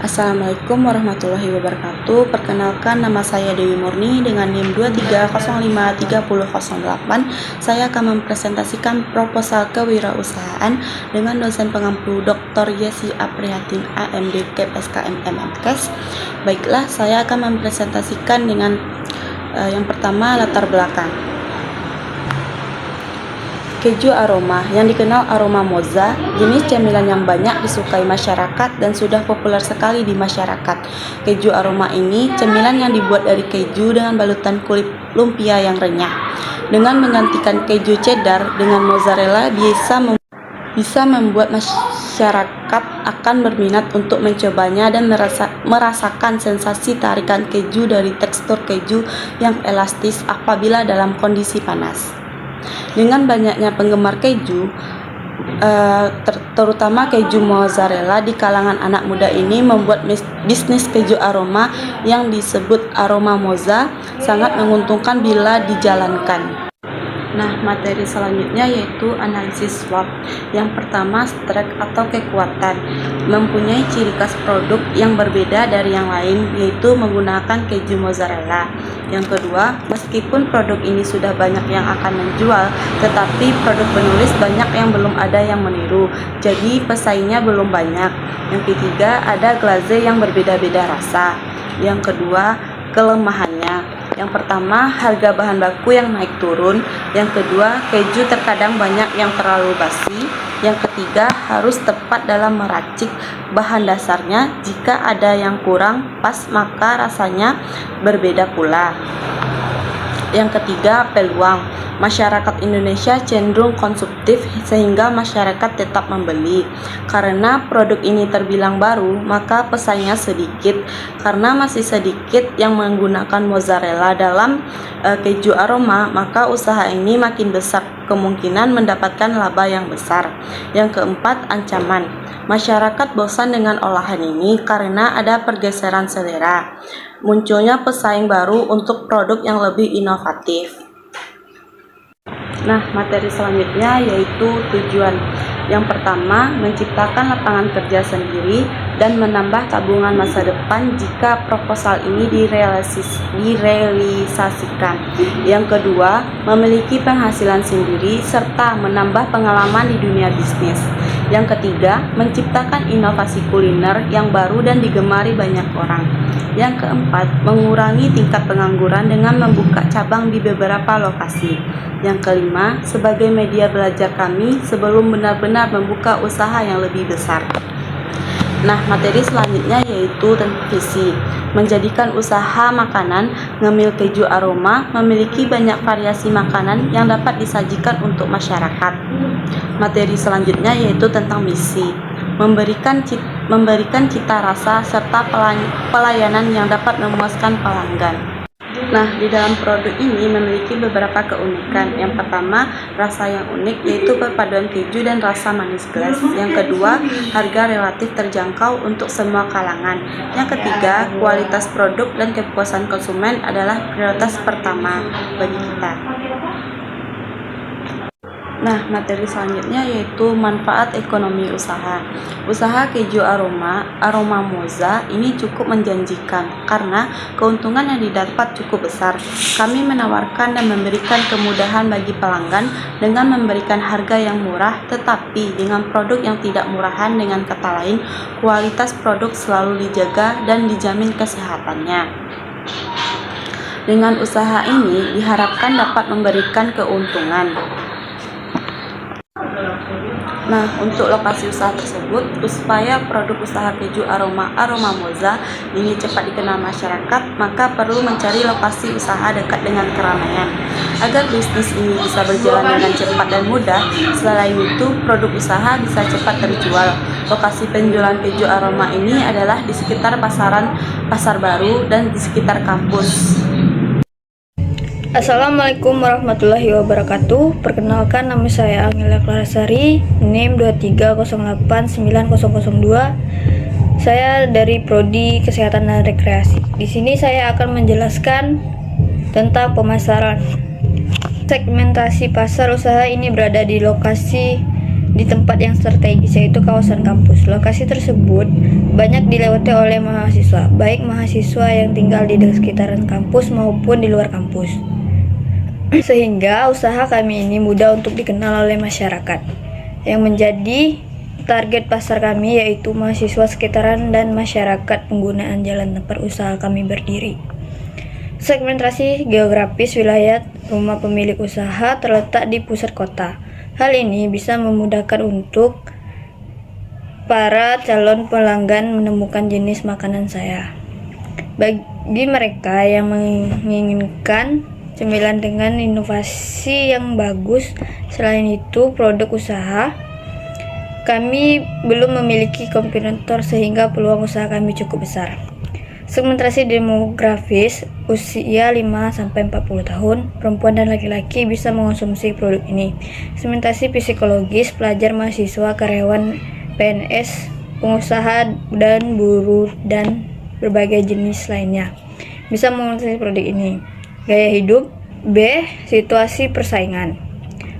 Assalamualaikum warahmatullahi wabarakatuh. Perkenalkan, nama saya Dewi Murni dengan NIM 23053008. Saya akan mempresentasikan proposal kewirausahaan dengan dosen pengampu Dr. Yesi Aprihatin AMD KEP SKM MMKes. Baiklah, saya akan mempresentasikan dengan yang pertama, latar belakang. Keju aroma, yang dikenal aroma mozza, jenis cemilan yang banyak disukai masyarakat dan sudah populer sekali di masyarakat. Keju aroma ini cemilan yang dibuat dari keju dengan balutan kulit lumpia yang renyah. Dengan menggantikan keju cheddar dengan mozzarella bisa membuat masyarakat akan berminat untuk mencobanya dan merasakan sensasi tarikan keju dari tekstur keju yang elastis apabila dalam kondisi panas. Dengan banyaknya penggemar keju, terutama keju mozzarella di kalangan anak muda ini membuat bisnis keju aroma yang disebut aroma mozza sangat menguntungkan bila dijalankan. Nah, materi selanjutnya yaitu analisis SWOT. Yang pertama, strength atau kekuatan, mempunyai ciri khas produk yang berbeda dari yang lain, yaitu menggunakan keju mozzarella. Yang kedua, meskipun produk ini sudah banyak yang akan menjual, tetapi produk penulis banyak yang belum ada yang meniru, jadi pesaingnya belum banyak. Yang ketiga, ada glaze yang berbeda-beda rasa. Yang kedua, kelemahannya. Yang pertama, harga bahan baku yang naik turun. Yang kedua, keju terkadang banyak yang terlalu basi. Yang ketiga, harus tepat dalam meracik bahan dasarnya. Jika ada yang kurang pas, maka rasanya berbeda pula. Yang ketiga, peluang. Masyarakat Indonesia cenderung konsumtif sehingga masyarakat tetap membeli. Karena produk ini terbilang baru, maka pesaingnya sedikit. Karena masih sedikit yang menggunakan mozzarella dalam keju aroma, maka usaha ini makin besar kemungkinan mendapatkan laba yang besar. Yang keempat, ancaman. Masyarakat bosan dengan olahan ini karena ada pergeseran selera. Munculnya pesaing baru untuk produk yang lebih inovatif. Nah, materi selanjutnya yaitu tujuan. Yang pertama, menciptakan lapangan kerja sendiri dan menambah tabungan masa depan jika proposal ini direalisasikan. Yang kedua, memiliki penghasilan sendiri serta menambah pengalaman di dunia bisnis. Yang ketiga, menciptakan inovasi kuliner yang baru dan digemari banyak orang. Yang keempat, mengurangi tingkat pengangguran dengan membuka cabang di beberapa lokasi. Yang kelima, sebagai media belajar kami sebelum benar-benar membuka usaha yang lebih besar. Nah, materi selanjutnya yaitu tentang visi. Menjadikan usaha makanan ngemil keju aroma memiliki banyak variasi makanan yang dapat disajikan untuk masyarakat. Materi selanjutnya yaitu tentang misi. Memberikan cita rasa serta pelayanan yang dapat memuaskan pelanggan. Nah, di dalam produk ini memiliki beberapa keunikan. Yang pertama, rasa yang unik yaitu perpaduan keju dan rasa manis glas. Yang kedua, harga relatif terjangkau untuk semua kalangan. Yang ketiga, kualitas produk dan kepuasan konsumen adalah prioritas pertama bagi kita. Nah, materi selanjutnya yaitu manfaat ekonomi usaha. Usaha keju aroma mozza ini cukup menjanjikan karena keuntungan yang didapat cukup besar. Kami menawarkan dan memberikan kemudahan bagi pelanggan dengan memberikan harga yang murah, tetapi dengan produk yang tidak murahan. Dengan kata lain, kualitas produk selalu dijaga dan dijamin kesehatannya. Dengan usaha ini diharapkan dapat memberikan keuntungan. Nah, untuk lokasi usaha tersebut, supaya produk usaha keju aroma mozza ini cepat dikenal masyarakat, maka perlu mencari lokasi usaha dekat dengan keramaian. Agar bisnis ini bisa berjalan dengan cepat dan mudah, selain itu produk usaha bisa cepat terjual. Lokasi penjualan keju aroma ini adalah di sekitar Pasar Baru dan di sekitar kampus. Assalamualaikum warahmatullahi wabarakatuh. Perkenalkan, nama saya Angela Clarasari, NIM 23089002. Saya dari Prodi Kesehatan dan Rekreasi. Di sini saya akan menjelaskan tentang pemasaran. Segmentasi pasar usaha ini berada di lokasi di tempat yang strategis, yaitu kawasan kampus. Lokasi tersebut banyak dilewati oleh mahasiswa, baik mahasiswa yang tinggal di sekitaran kampus maupun di luar kampus. Sehingga usaha kami ini mudah untuk dikenal oleh masyarakat. Yang menjadi target pasar kami yaitu mahasiswa sekitaran dan masyarakat penggunaan jalan tempat usaha kami berdiri. Segmentasi geografis wilayah rumah pemilik usaha terletak di pusat kota. Hal ini bisa memudahkan untuk para calon pelanggan menemukan jenis makanan saya. Bagi mereka yang menginginkan cemilan dengan inovasi yang bagus, selain itu produk usaha, kami belum memiliki kompetitor sehingga peluang usaha kami cukup besar. Segmentasi demografis usia 5-40 tahun, perempuan dan laki-laki bisa mengonsumsi produk ini. Segmentasi psikologis pelajar, mahasiswa, karyawan, PNS, pengusaha dan buruh dan berbagai jenis lainnya bisa mengonsumsi produk ini. Gaya hidup. B. Situasi persaingan.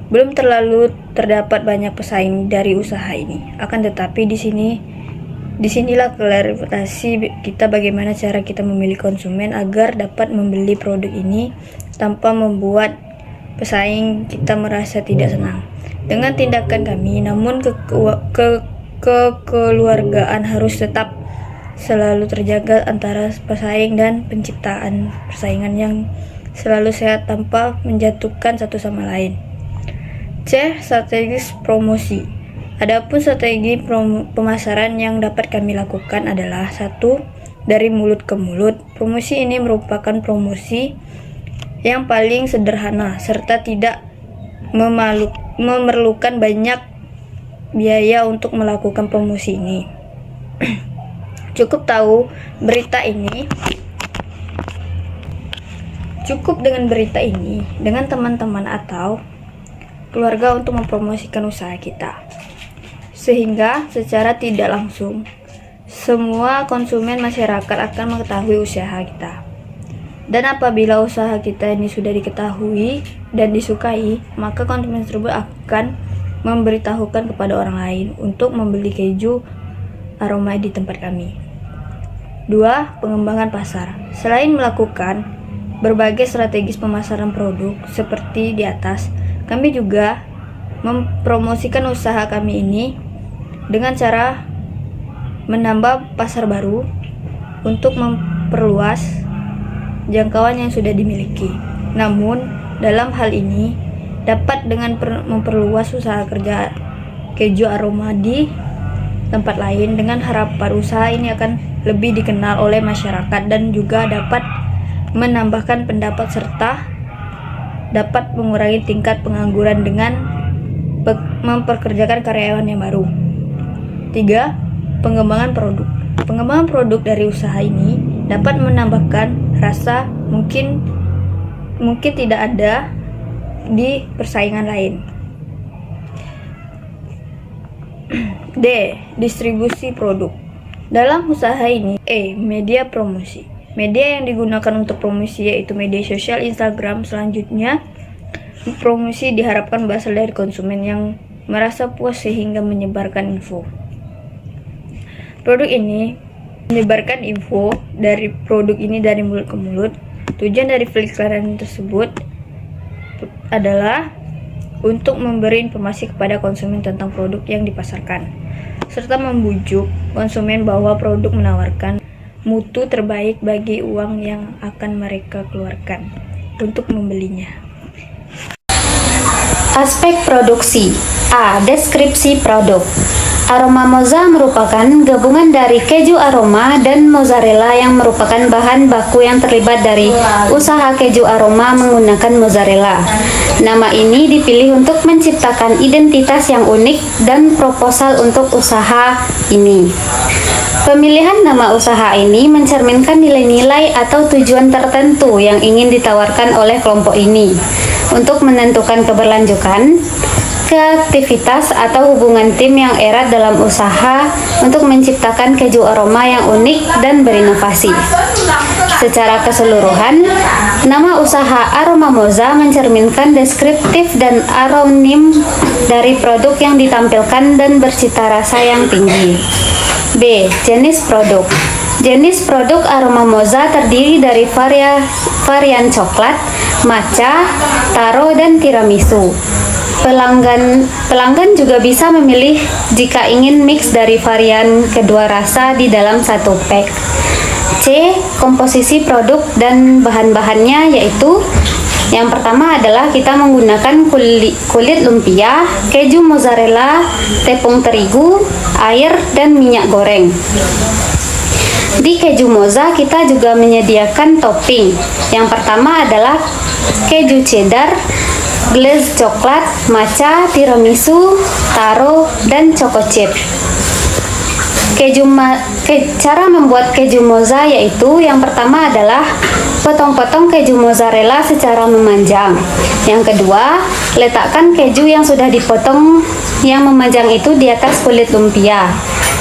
Belum terlalu terdapat banyak pesaing dari usaha ini. Akan tetapi disinilah klarifikasi kita bagaimana cara kita memilih konsumen agar dapat membeli produk ini tanpa membuat pesaing kita merasa tidak senang. Dengan tindakan kami, namun kekeluargaan harus tetap selalu terjaga antara pesaing dan penciptaan persaingan yang selalu sehat tanpa menjatuhkan satu sama lain. C. Strategis promosi. Adapun strategi pemasaran yang dapat kami lakukan adalah 1. Dari mulut ke mulut. Promosi ini merupakan promosi yang paling sederhana serta tidak memerlukan banyak biaya untuk melakukan promosi ini. Cukup dengan berita ini dengan teman-teman atau keluarga untuk mempromosikan usaha kita. Sehingga secara tidak langsung semua konsumen masyarakat akan mengetahui usaha kita. Dan apabila usaha kita ini sudah diketahui dan disukai, maka konsumen tersebut akan memberitahukan kepada orang lain untuk membeli keju aroma di tempat kami. 2. Pengembangan pasar. Selain melakukan berbagai strategis pemasaran produk seperti di atas, kami juga mempromosikan usaha kami ini dengan cara menambah pasar baru untuk memperluas jangkauan yang sudah dimiliki. Namun, dalam hal ini dapat dengan memperluas usaha kerja keju aroma di tempat lain dengan harapan usaha ini akan lebih dikenal oleh masyarakat dan juga dapat menambahkan pendapat serta dapat mengurangi tingkat pengangguran dengan memperkerjakan karyawan yang baru. 3. Pengembangan produk. Pengembangan produk dari usaha ini dapat menambahkan rasa mungkin tidak ada di persaingan lain. D. Distribusi produk. Dalam usaha ini, media promosi. Media yang digunakan untuk promosi yaitu media sosial Instagram. Selanjutnya, promosi diharapkan berasal dari konsumen yang merasa puas sehingga menyebarkan info. Produk ini menyebarkan info dari produk ini dari mulut ke mulut. Tujuan dari peliklaran tersebut adalah untuk memberi informasi kepada konsumen tentang produk yang dipasarkan, serta membujuk konsumen bahwa produk menawarkan mutu terbaik bagi uang yang akan mereka keluarkan untuk membelinya. Aspek produksi. A. Deskripsi produk. Aroma Mozza merupakan gabungan dari keju aroma dan mozzarella yang merupakan bahan baku yang terlibat dari usaha keju aroma menggunakan mozzarella. Nama ini dipilih untuk menciptakan identitas yang unik dan proposal untuk usaha ini. Pemilihan nama usaha ini mencerminkan nilai-nilai atau tujuan tertentu yang ingin ditawarkan oleh kelompok ini. Untuk menentukan keberlanjutan, kreativitas atau hubungan tim yang erat dalam usaha untuk menciptakan keju aroma yang unik dan berinovasi. Secara keseluruhan, nama usaha Aroma Moza mencerminkan deskriptif dan aronim dari produk yang ditampilkan dan bercita rasa yang tinggi. B. Jenis produk. Jenis produk Aroma Moza terdiri dari varian coklat, matcha, taro, dan tiramisu. Pelanggan juga bisa memilih jika ingin mix dari varian kedua rasa di dalam satu pack. C. Komposisi produk dan bahan-bahannya yaitu yang pertama adalah kita menggunakan kulit lumpia, keju mozzarella, tepung terigu, air, dan minyak goreng. Di keju moza kita juga menyediakan topping. Yang pertama adalah keju cheddar, glaze coklat, matcha, tiramisu, taro, dan choco chip. Cara membuat keju moza yaitu yang pertama adalah potong-potong keju mozzarella secara memanjang. Yang kedua, letakkan keju yang sudah dipotong yang memanjang itu di atas kulit lumpia.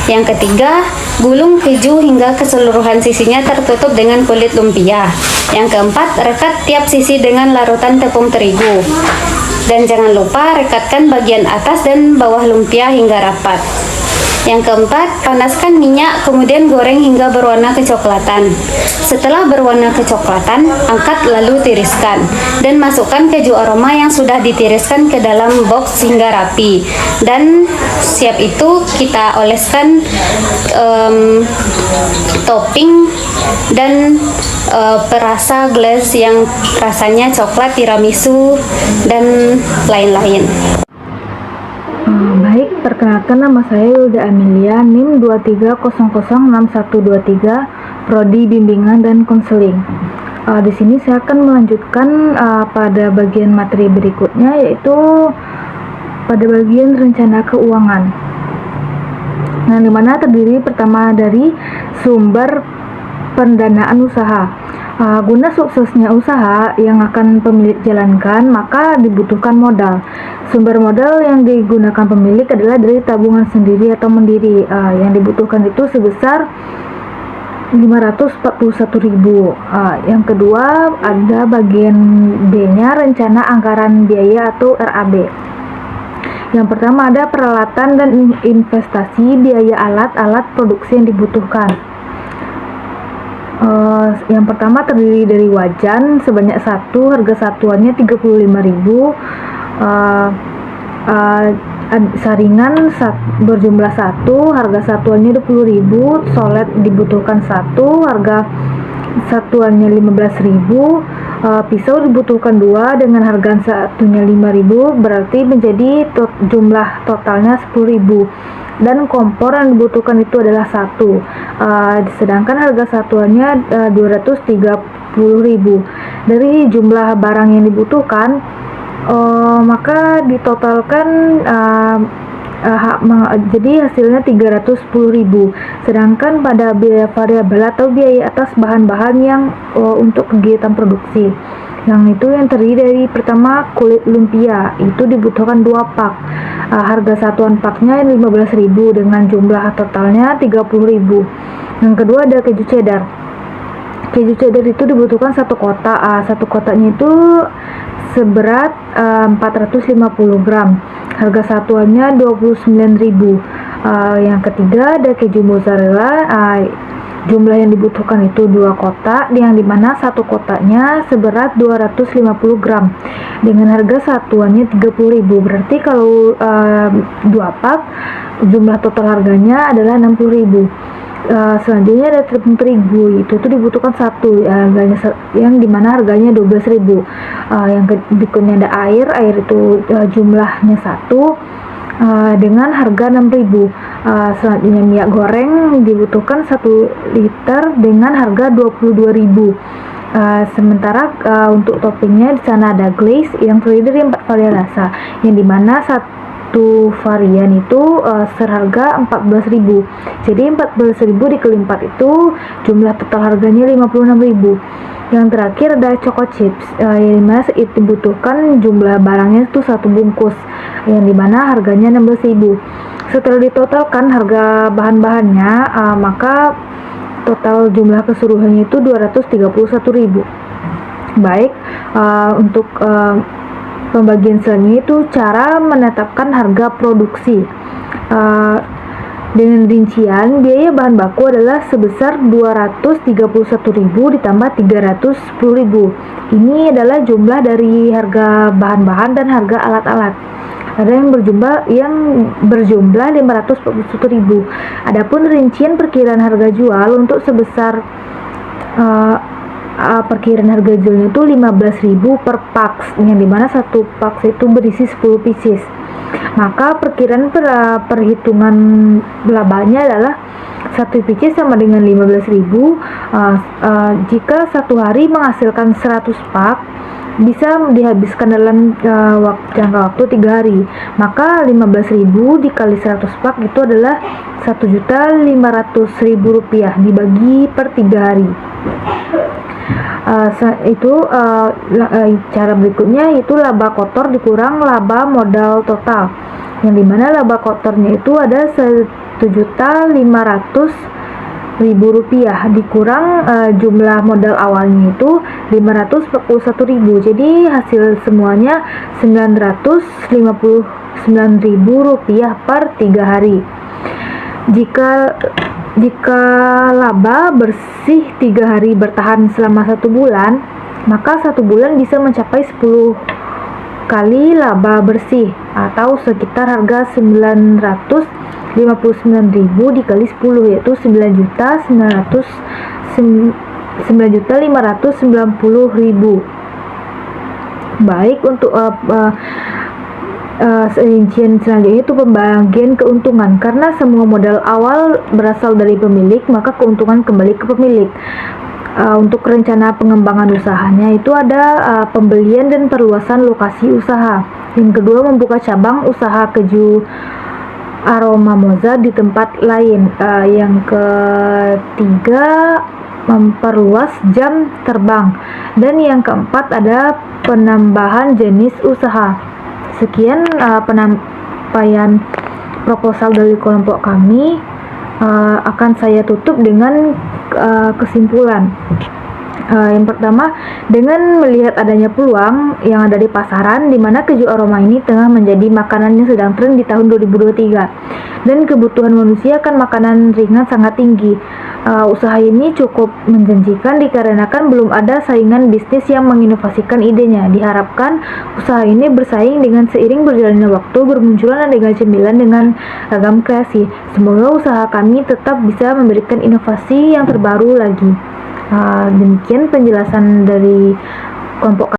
Yang ketiga, gulung keju hingga keseluruhan sisinya tertutup dengan kulit lumpia. Yang keempat, rekat tiap sisi dengan larutan tepung terigu. Dan jangan lupa rekatkan bagian atas dan bawah lumpia hingga rapat. Yang keempat, panaskan minyak, kemudian goreng hingga berwarna kecoklatan. Setelah berwarna kecoklatan, angkat lalu tiriskan. Dan masukkan keju aroma yang sudah ditiriskan ke dalam box hingga rapi. Dan siap itu kita oleskan topping dan perasa glaze yang rasanya coklat, tiramisu, dan lain-lain. Baik, perkenalkan nama saya Yulda Amelia, NIM 23006123, Prodi Bimbingan dan Konseling. Di sini saya akan melanjutkan pada bagian materi berikutnya, yaitu pada bagian rencana keuangan. Nah, dimana terdiri pertama dari sumber pendanaan usaha. Guna suksesnya usaha yang akan pemilik jalankan, maka dibutuhkan modal. Sumber modal yang digunakan pemilik adalah dari tabungan sendiri atau mandiri. Yang dibutuhkan itu sebesar 541.000. Yang kedua ada bagian B-nya, rencana anggaran biaya atau RAB. Yang pertama ada peralatan dan investasi, biaya alat-alat produksi yang dibutuhkan. Yang pertama terdiri dari wajan sebanyak 1, harga satuannya 35.000. Saringan berjumlah 1, harga satuannya 20.000. Solet dibutuhkan 1, harga satuannya 15.000. Pisau dibutuhkan 2 dengan harga satunya 5.000, berarti menjadi jumlah totalnya 10.000. Dan kompor yang dibutuhkan itu adalah 1, sedangkan harga satuannya 230.000. Dari jumlah barang yang dibutuhkan, maka ditotalkan jadi hasilnya 310.000. Sedangkan pada biaya variabel atau biaya atas bahan-bahan yang untuk kegiatan produksi, yang terdiri dari pertama kulit lumpia, itu dibutuhkan 2 pak. Harga satuan paknya 15.000 dengan jumlah totalnya 30.000. Yang kedua ada keju cheddar. Keju cheddar itu dibutuhkan 1 kotak. Satu kotaknya itu seberat 450 gram. Harga satuannya 29.000. Yang ketiga ada keju mozzarella. Jumlah yang dibutuhkan itu 2 kotak, yang dimana 1 kotaknya seberat 250 gram dengan harga satuannya 30.000. Berarti kalau 2 pak jumlah total harganya adalah 60.000. Selanjutnya ada tepung terigu, itu tuh dibutuhkan 1, harganya yang dimana harganya 12.000. Yang berikutnya ada air itu jumlahnya 1 dengan harga 6.000. Selanjutnya minyak goreng dibutuhkan 1 liter dengan harga 22.000. Sementara untuk toppingnya di sana ada glaze yang terdiri dari 4 varian rasa, yang dimana satu varian itu seharga 14.000. Jadi 14.000 dikali 4 itu jumlah total harganya 56.000. Yang terakhir ada Choco Chips, yang dimana itu dibutuhkan jumlah barangnya itu 1 bungkus, yang dimana harganya 16.000. Setelah ditotalkan harga bahan-bahannya, maka total jumlah keseluruhannya itu 231.000. Baik, untuk pembagian selanjutnya itu cara menetapkan harga produksi. Dengan rincian, biaya bahan baku adalah sebesar 231.000 ditambah 310.000. Ini adalah jumlah dari harga bahan-bahan dan harga alat-alat. Ada yang berjumlah 541.000. Adapun rincian perkiraan harga jual untuk sebesar perkiraan harga jualnya itu 15.000 per paks, yang dimana satu paks itu berisi 10 pieces. Maka perkiraan perhitungan labanya adalah 1 pieces sama dengan 15.000. Jika satu hari menghasilkan 100 pak, bisa dihabiskan dalam jangka waktu 3 hari. Maka 15.000 dikali 100 pak itu adalah 1.500.000 rupiah dibagi per 3 hari. Cara berikutnya itu laba kotor dikurang laba modal total, yang dimana laba kotornya itu ada 1.500.000 rupiah dikurang jumlah modal awalnya itu 541.000. Jadi hasil semuanya 959.000 rupiah per 3 hari. Jika laba bersih 3 hari bertahan selama 1 bulan, maka 1 bulan bisa mencapai 10 kali laba bersih, atau sekitar harga 959.000 dikali 10, yaitu 9.590.000. Baik, untuk rincian selanjutnya itu pembagian keuntungan. Karena semua modal awal berasal dari pemilik, maka keuntungan kembali ke pemilik. Untuk rencana pengembangan usahanya itu ada pembelian dan perluasan lokasi usaha. Yang kedua, membuka cabang usaha keju Aroma Moza di tempat lain. Yang ketiga, memperluas jam terbang. Dan yang keempat ada penambahan jenis usaha. Sekian penyampaian proposal dari kelompok kami. Akan saya tutup dengan kesimpulan. Yang pertama, dengan melihat adanya peluang yang ada di pasaran, di mana keju aroma ini tengah menjadi makanan yang sedang tren di tahun 2023, dan kebutuhan manusia akan makanan ringan sangat tinggi. Usaha ini cukup menjanjikan dikarenakan belum ada saingan bisnis yang menginovasikan idenya. Diharapkan usaha ini bersaing dengan seiring berjalannya waktu, bermunculan aneka cemilan dengan ragam kreasi. Semoga usaha kami tetap bisa memberikan inovasi yang terbaru lagi. Demikian penjelasan dari kelompok